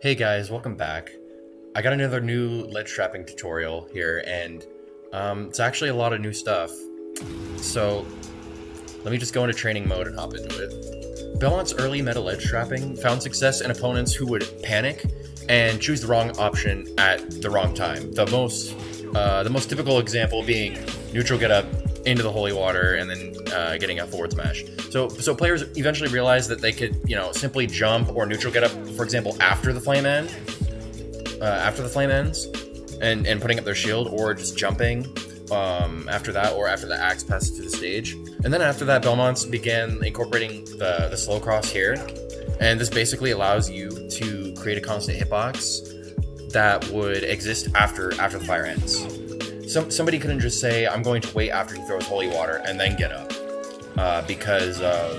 Hey guys, welcome back. I got another new ledge trapping tutorial here, and it's actually a lot of new stuff. So let me just go into training mode and hop into it. Belmont's early meta ledge trapping found success in opponents who would panic and choose the wrong option at the wrong time. The most typical example being neutral get up into the holy water and then getting a forward smash. So players eventually realized that they could, simply jump or neutral get up, for example, after the flame ends, and putting up their shield, or just jumping after that, or after the axe passes through the stage. And then after that, Belmonts began incorporating the slow cross here, and this basically allows you to create a constant hitbox that would exist after the fire ends. Somebody couldn't just say, I'm going to wait after he throws holy water and then get up, because of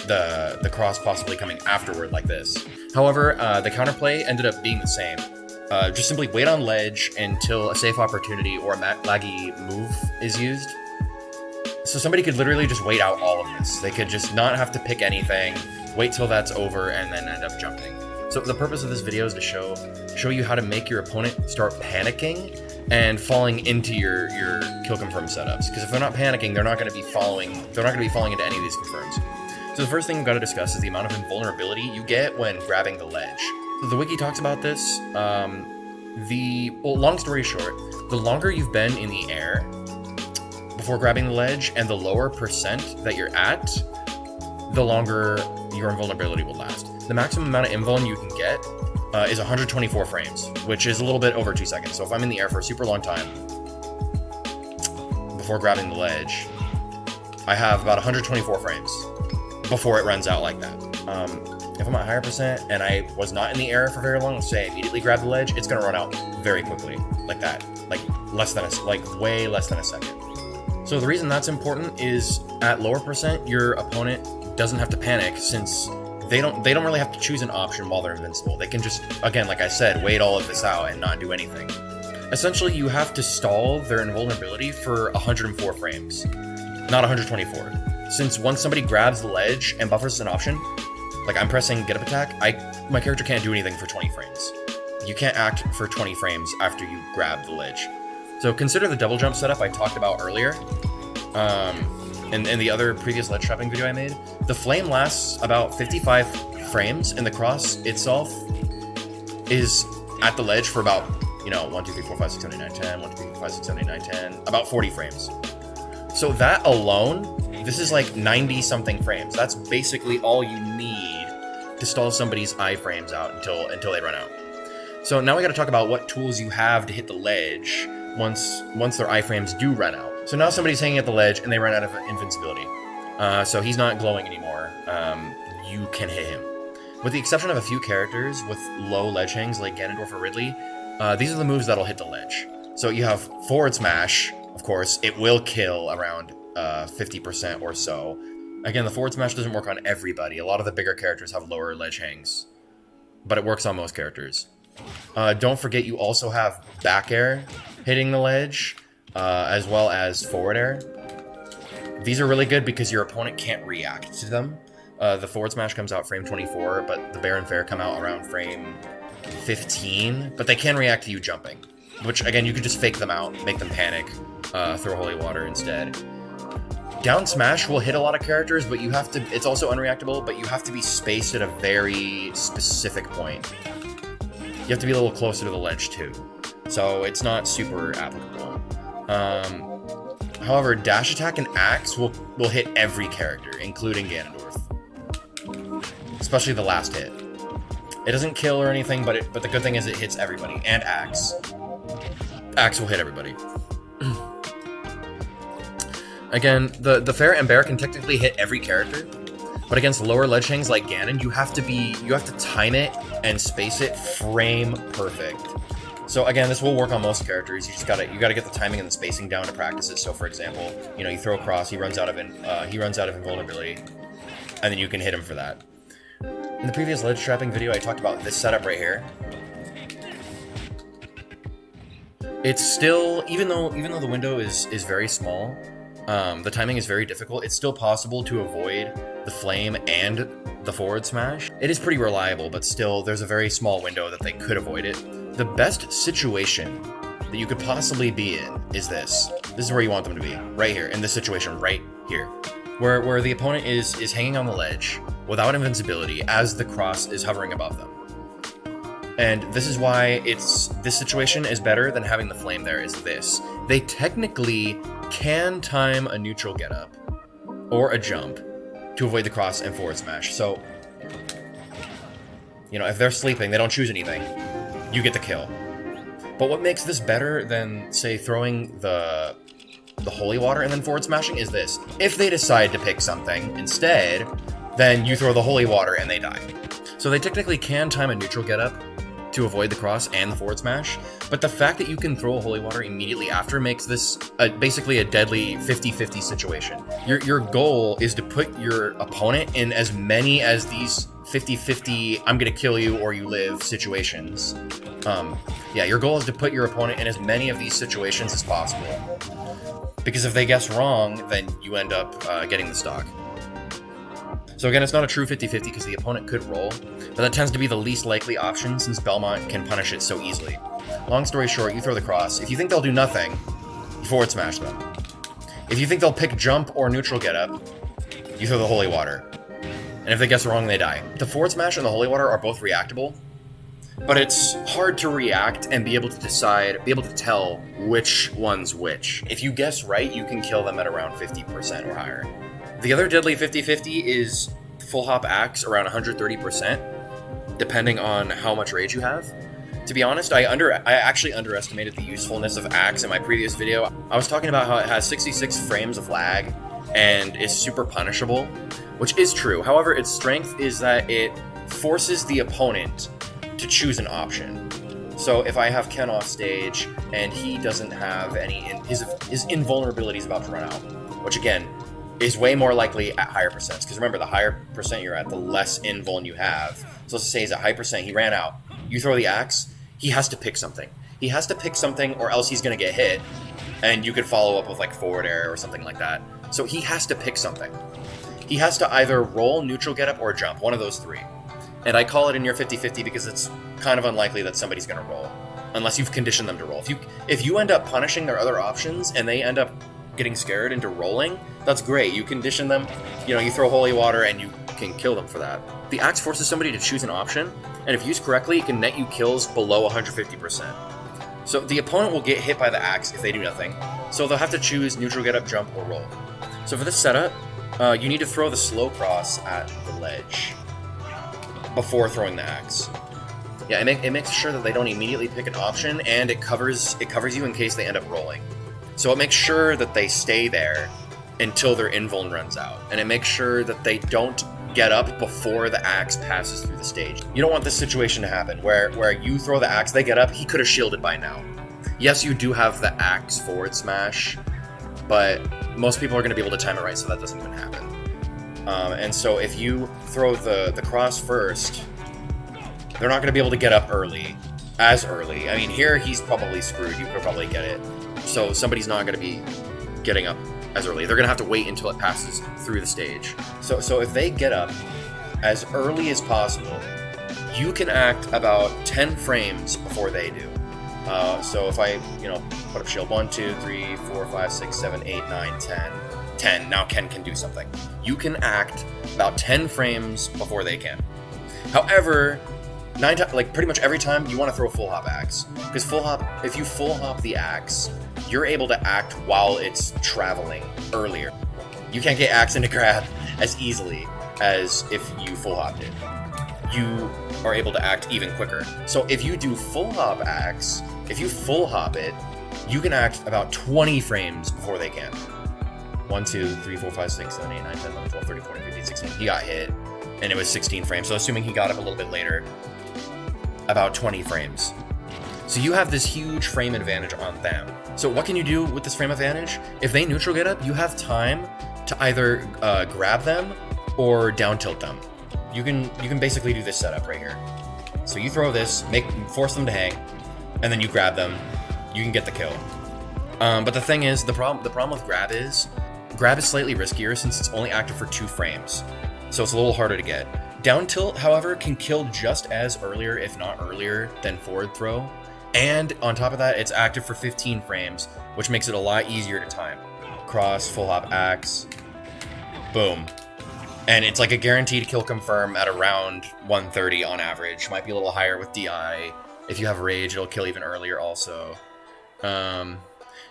the cross possibly coming afterward like this. However, the counterplay ended up being the same. Just simply wait on ledge until a safe opportunity or a laggy move is used. So somebody could literally just wait out all of this. They could just not have to pick anything, wait till that's over, and then end up jumping. So the purpose of this video is to show you how to make your opponent start panicking and falling into your kill confirm setups. Because if they're not panicking, they're not going to be falling into any of these confirms. So the first thing we've got to discuss is the amount of invulnerability you get when grabbing the ledge. So the wiki talks about this. Long story short, the longer you've been in the air before grabbing the ledge and the lower percent that you're at, the longer your invulnerability will last. The maximum amount of invuln you can get is 124 frames, which is a little bit over 2 seconds. So if I'm in the air for a super long time before grabbing the ledge, I have about 124 frames before it runs out like that. If I'm at higher percent and I was not in the air for very long, let's say I immediately grab the ledge, it's gonna run out very quickly, like that, like way less than a second. So the reason that's important is at lower percent, your opponent doesn't have to panic, since they don't really have to choose an option while they're invincible. They can just, again, like I said, wait all of this out and not do anything. Essentially, you have to stall their invulnerability for 104 frames, not 124. Since once somebody grabs the ledge and buffers an option, like I'm pressing get up attack, my character can't do anything for 20 frames. You can't act for 20 frames after you grab the ledge. So consider the double jump setup I talked about earlier. In the other previous ledge trapping video I made, the flame lasts about 55 frames, and the cross itself is at the ledge for about, 1, 2, 3, 4, 5, 6, 7, 8, 9, 10, 1, 2, 3, 4, 5, 6, 7, 8, 9, 10, about 40 frames. So that alone, this is like 90 something frames. That's basically all you need to stall somebody's iframes out until they run out. So now we gotta talk about what tools you have to hit the ledge once their iframes do run out. So now somebody's hanging at the ledge and they run out of invincibility. So he's not glowing anymore. You can hit him. With the exception of a few characters with low ledge hangs like Ganondorf or Ridley, these are the moves that'll hit the ledge. So you have forward smash, of course. It will kill around 50% or so. Again, the forward smash doesn't work on everybody. A lot of the bigger characters have lower ledge hangs, but it works on most characters. Don't forget you also have back air hitting the ledge, as well as forward air. These are really good because your opponent can't react to them. The forward smash comes out frame 24, but the Baron Fair come out around frame 15, but they can react to you jumping, which again, you can just fake them out, make them panic, throw holy water instead. Down smash will hit a lot of characters, but you have to, it's also unreactable, but you have to be spaced at a very specific point. You have to be a little closer to the ledge too, so it's not super applicable. However, dash attack and axe will hit every character, including Ganondorf, especially the last hit. It doesn't kill or anything, but the good thing is it hits everybody, and axe. Axe will hit everybody. Again, the Fair and Bear can technically hit every character, but against lower ledge hangs like Ganon, you have to time it and space it frame perfect. So again, this will work on most characters. You gotta get the timing and the spacing down to practice it. So for example, you throw a cross, he runs out of invulnerability, and then you can hit him for that. In the previous ledge trapping video, I talked about this setup right here. It's still, even though the window is very small, the timing is very difficult. It's still possible to avoid the flame and the forward smash, it is pretty reliable, but still there's a very small window that they could avoid it. The best situation that you could possibly be in is this. This is where you want them to be, right here, in this situation right here. Where the opponent is hanging on the ledge without invincibility as the cross is hovering above them. And this is why this situation is better than having the flame there is this. They technically can time a neutral getup or a jump to avoid the cross and forward smash. So, if they're sleeping, they don't choose anything, you get the kill. But what makes this better than, say, throwing the holy water and then forward smashing is this. If they decide to pick something instead, then you throw the holy water and they die. So they technically can time a neutral getup to avoid the cross and the forward smash, but the fact that you can throw a holy water immediately after makes this basically a deadly 50-50 situation. Your goal is to put your opponent in as many as these 50-50 I'm gonna kill you or you live situations. Your goal is to put your opponent in as many of these situations as possible. Because if they guess wrong, then you end up getting the stock. So again, it's not a true 50-50 because the opponent could roll, but that tends to be the least likely option since Belmont can punish it so easily. Long story short, you throw the cross. If you think they'll do nothing, you forward smash them. If you think they'll pick jump or neutral getup, you throw the holy water. And if they guess wrong, they die. The forward smash and the holy water are both reactable, but it's hard to react and be able to tell which one's which. If you guess right, you can kill them at around 50% or higher. The other deadly 50-50 is full hop axe around 130%, depending on how much rage you have. To be honest, I actually underestimated the usefulness of axe in my previous video. I was talking about how it has 66 frames of lag and is super punishable, which is true. However, its strength is that it forces the opponent to choose an option. So if I have Ken off stage and he doesn't have any, his invulnerability is about to run out, which again, is way more likely at higher percents. Because remember, the higher percent you're at, the less invuln you have. So let's say he's at high percent, he ran out. You throw the axe, he has to pick something. He has to pick something or else he's going to get hit. And you could follow up with like forward air or something like that. So he has to pick something. He has to either roll, neutral getup, or jump. One of those three. And I call it in your 50-50 because it's kind of unlikely that somebody's going to roll. Unless you've conditioned them to roll. If you end up punishing their other options and they end up getting scared into rolling, that's great. You condition them, you throw holy water and you can kill them for that. The axe forces somebody to choose an option, and if used correctly, it can net you kills below 150%. So the opponent will get hit by the axe if they do nothing, so they'll have to choose neutral getup, jump, or roll. So for this setup, you need to throw the slow cross at the ledge before throwing the axe. Yeah, it makes sure that they don't immediately pick an option, and it covers you in case they end up rolling. So it makes sure that they stay there until their invuln runs out. And it makes sure that they don't get up before the axe passes through the stage. You don't want this situation to happen where you throw the axe, they get up, he could have shielded by now. Yes, you do have the axe forward smash, but most people are going to be able to time it right so that doesn't even happen. And so if you throw the cross first, they're not going to be able to get up as early. I mean, here he's probably screwed. You could probably get it. So somebody's not going to be getting up as early. They're going to have to wait until it passes through the stage. So if they get up as early as possible, you can act about 10 frames before they do. So if I, put up shield 1, 2, 3, 4, 5, 6, 7, 8, 9, 10. 10. Now Ken can do something. You can act about 10 frames before they can. However, pretty much every time you want to throw a full hop axe. Because if you full hop the axe, you're able to act while it's traveling earlier. You can't get axe into grab as easily as if you full hopped it. You are able to act even quicker. So if you do full hop axe, if you full hop it, you can act about 20 frames before they can. 1, 2, 3, 4, 5, 6, 7, 8, 9, 10, 11, 12, 13, 14, 15, 16. He got hit, and it was 16 frames. So assuming he got up a little bit later, about 20 frames. So you have this huge frame advantage on them. So what can you do with this frame advantage? If they neutral get up, you have time to either grab them or down tilt them. You can basically do this setup right here. So you throw this, force them to hang, and then you grab them. You can get the kill. But the thing is, the problem with grab is slightly riskier since it's only active for 2 frames. So it's a little harder to get. Down tilt, however, can kill just as earlier, if not earlier, than forward throw. And on top of that, it's active for 15 frames, which makes it a lot easier to time. Cross, full hop, axe, boom. And it's like a guaranteed kill confirm at around 130 on average. Might be a little higher with DI. If you have rage, it'll kill even earlier also.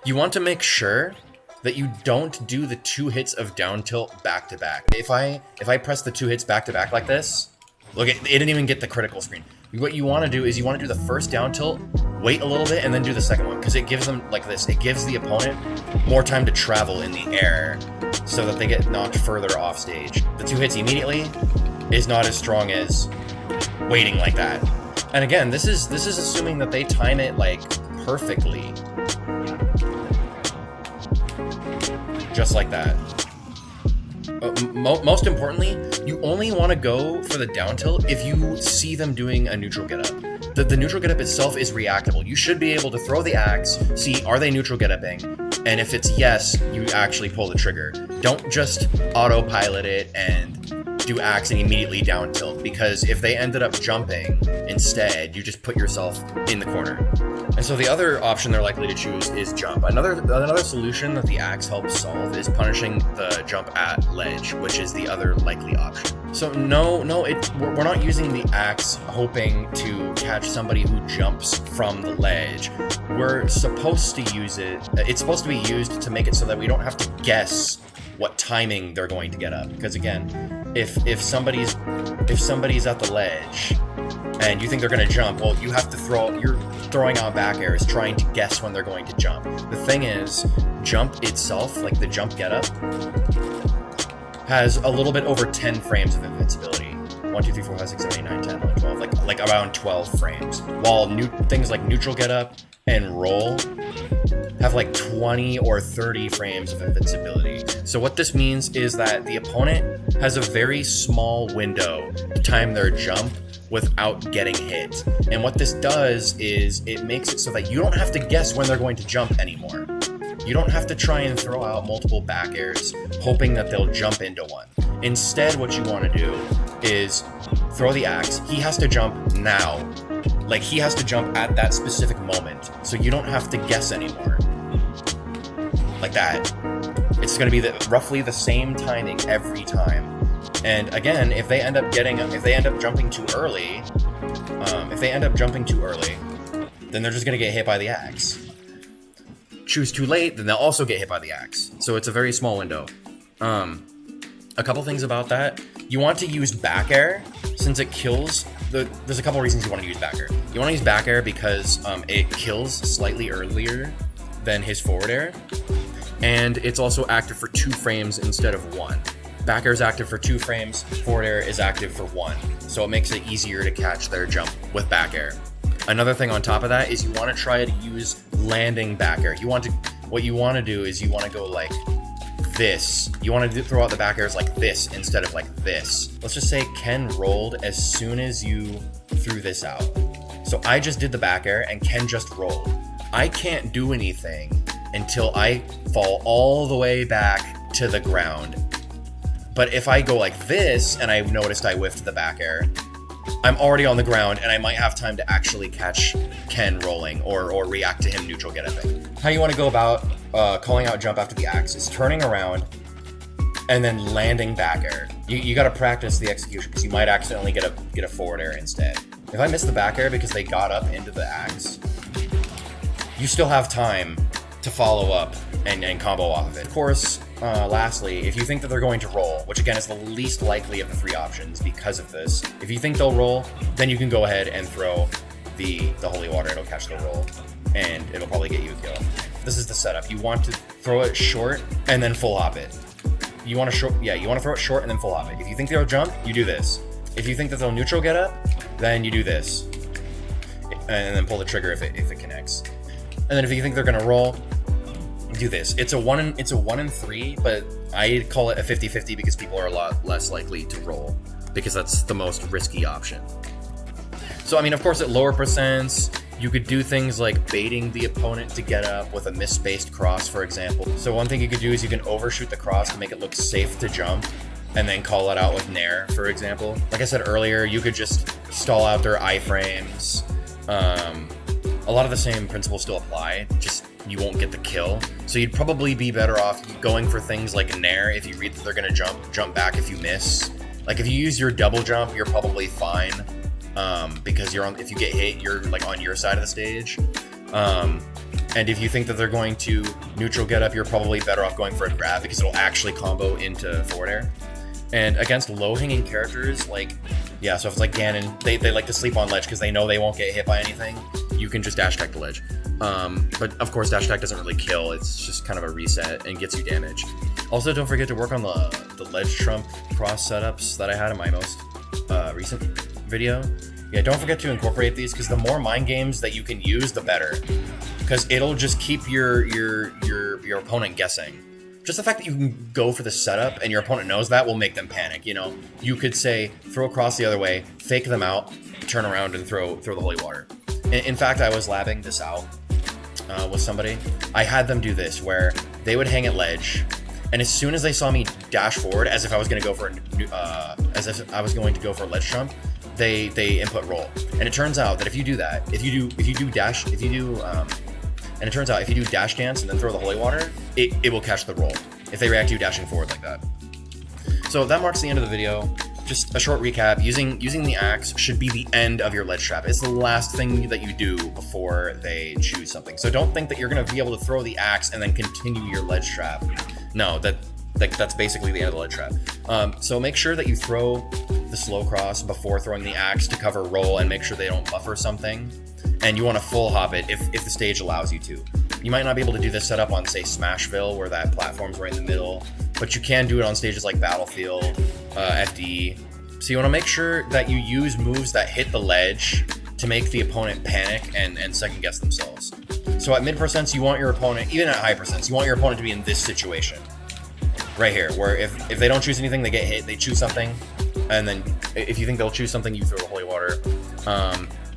You want to make sure that you don't do the 2 hits of down tilt back to back. If I press the 2 hits back to back like this, look, it didn't even get the critical screen. What you want to do is you want to do the first down tilt, wait a little bit, and then do the second one, because it gives them like this. It gives the opponent more time to travel in the air so that they get knocked further off stage. The 2 hits immediately is not as strong as waiting like that. And again, this is assuming that they time it like perfectly. Just like that. Most importantly, you only want to go for the down tilt if you see them doing a neutral getup. The neutral getup itself is reactable. You should be able to throw the axe, see are they neutral getupping, and if it's yes, you actually pull the trigger. Don't just autopilot it and do axe and immediately down tilt, because if they ended up jumping instead, you just put yourself in the corner. And so the other option they're likely to choose is jump. Another solution that the axe helps solve is punishing the jump at ledge, which is the other likely option. So we're not using the axe hoping to catch somebody who jumps from the ledge. We're supposed to use it. It's supposed to be used to make it so that we don't have to guess what timing they're going to get up. Because again, if somebody's at the ledge and you think they're going to jump, well, you're throwing out back airs trying to guess when they're going to jump. The thing is, jump itself, like the jump getup, has a little bit over 10 frames of invincibility. 1, 2, 3, 4, 5, 6, 7, 8, 9, 10, 11, 12, like around 12 frames. While things like neutral getup and roll have like 20 or 30 frames of invincibility. So what this means is that the opponent has a very small window to time their jump without getting hit. And what this does is it makes it so that you don't have to guess when they're going to jump anymore. You don't have to try and throw out multiple back airs hoping that they'll jump into one. Instead, what you want to do is throw the axe. He has to jump now. Like, he has to jump at that specific moment, so you don't have to guess anymore. Like that. It's going to be roughly the same timing every time. And again, if they end up jumping too early, then they're just going to get hit by the axe. Choose too late, then they'll also get hit by the axe. So it's a very small window. A couple things about that. You want to use back air since it kills. There's a couple reasons you want to use back air. You want to use back air because it kills slightly earlier than his forward air, and it's also active for 2 frames instead of 1. Back air is active for 2 frames, forward air is active for 1, so it makes it easier to catch their jump with back air. Another thing on top of that is you want to try to use landing back air. What you want to do is you want to go like this. You want to throw out the back airs like this instead of like this. Let's just say Ken rolled as soon as you threw this out. So I just did the back air and Ken just rolled. I can't do anything until I fall all the way back to the ground. But if I go like this and I noticed I whiffed the back air, I'm already on the ground and I might have time to actually catch Ken rolling or react to him neutral getting. How you want to go about calling out jump after the axe is turning around and then landing back air. You got to practice the execution because you might accidentally get a forward air instead. If I miss the back air because they got up into the axe, you still have time to follow up and combo off of it. Of course, lastly, if you think that they're going to roll, which again is the least likely of the 3 options because of this, if you think they'll roll, then you can go ahead and throw the holy water. It'll catch the roll, and it'll probably get you a kill. This is the setup. You want to throw it short and then full hop it. You want to throw it short and then full hop it. If you think they'll jump, you do this. If you think that they'll neutral get up, then you do this, and then pull the trigger if it connects. And then if you think they're gonna roll, do this. It's a 1 in 3, but I call it a 50-50 because people are a lot less likely to roll because that's the most risky option. So I mean, of course, at lower percents, you could do things like baiting the opponent to get up with a misspaced cross, for example. So one thing you could do is you can overshoot the cross to make it look safe to jump, and then call it out with Nair, for example. Like I said earlier, you could just stall out their iframes. A lot of the same principles still apply, just you won't get the kill. So you'd probably be better off going for things like Nair if you read that they're gonna jump back if you miss. Like if you use your double jump, you're probably fine, because if you get hit, you're like on your side of the stage. And if you think that they're going to neutral get up, you're probably better off going for a grab because it'll actually combo into forward air. And against low-hanging characters, like, yeah, so if it's like Ganon, they like to sleep on ledge because they know they won't get hit by anything. You can just dash attack the ledge. But of course, dash attack doesn't really kill. It's just kind of a reset and gets you damage. Also, don't forget to work on the ledge trump cross setups that I had in my most recent video. Yeah, don't forget to incorporate these because the more mind games that you can use, the better. Because it'll just keep your opponent guessing. Just the fact that you can go for the setup and your opponent knows that will make them panic. You know, you could say throw across the other way, fake them out, turn around and throw the holy water. In fact, I was labbing this out with somebody. I had them do this where they would hang at ledge, and as soon as they saw me dash forward, as if I was going to go for a ledge trump, they input roll. And it turns out that if you do that, if you do dash dance and then throw the holy water, it will catch the roll if they react to you dashing forward like that. So that marks the end of the video. Just a short recap. Using the axe should be the end of your ledge trap. It's the last thing that you do before they choose something. So don't think that you're going to be able to throw the axe and then continue your ledge trap. No, that's basically the end of the ledge trap. So make sure that you throw the slow cross before throwing the axe to cover roll and make sure they don't buffer something. And you want to full hop it if the stage allows you to. You might not be able to do this setup on, say, Smashville, where that platform's right in the middle, but you can do it on stages like Battlefield, FD. So you want to make sure that you use moves that hit the ledge to make the opponent panic and second guess themselves. So at mid percents, you want your opponent, even at high percents, you want your opponent to be in this situation. Right here, where if they don't choose anything, they get hit, they choose something, and then if you think they'll choose something, you throw the holy water.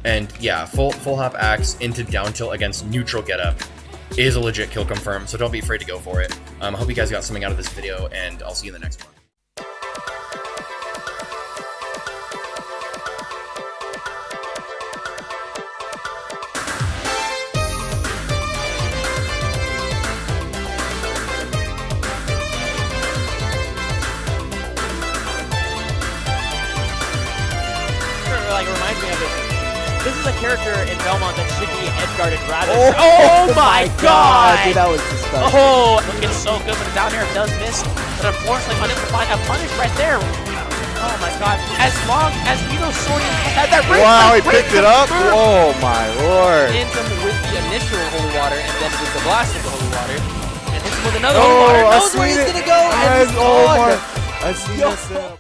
And yeah, full hop axe into down tilt against neutral getup is a legit kill confirm, so don't be afraid to go for it. I hope you guys got something out of this video, and I'll see you in the next one. Like, it reminds me of it. This is a character in Belmont that should be edge guarded rather. Oh my god! Dude, that was disgusting. Oh, looking so good, but down here it does miss. But unfortunately, unable to find a punish right there. Oh my god! As long as Mito's sword had that ring. Wow, he picked it up. Oh my lord! Hits him with the initial holy water, and then with the blast of the holy water, and hits him with another holy water. Knows where he's gonna go. And oh my! I see this.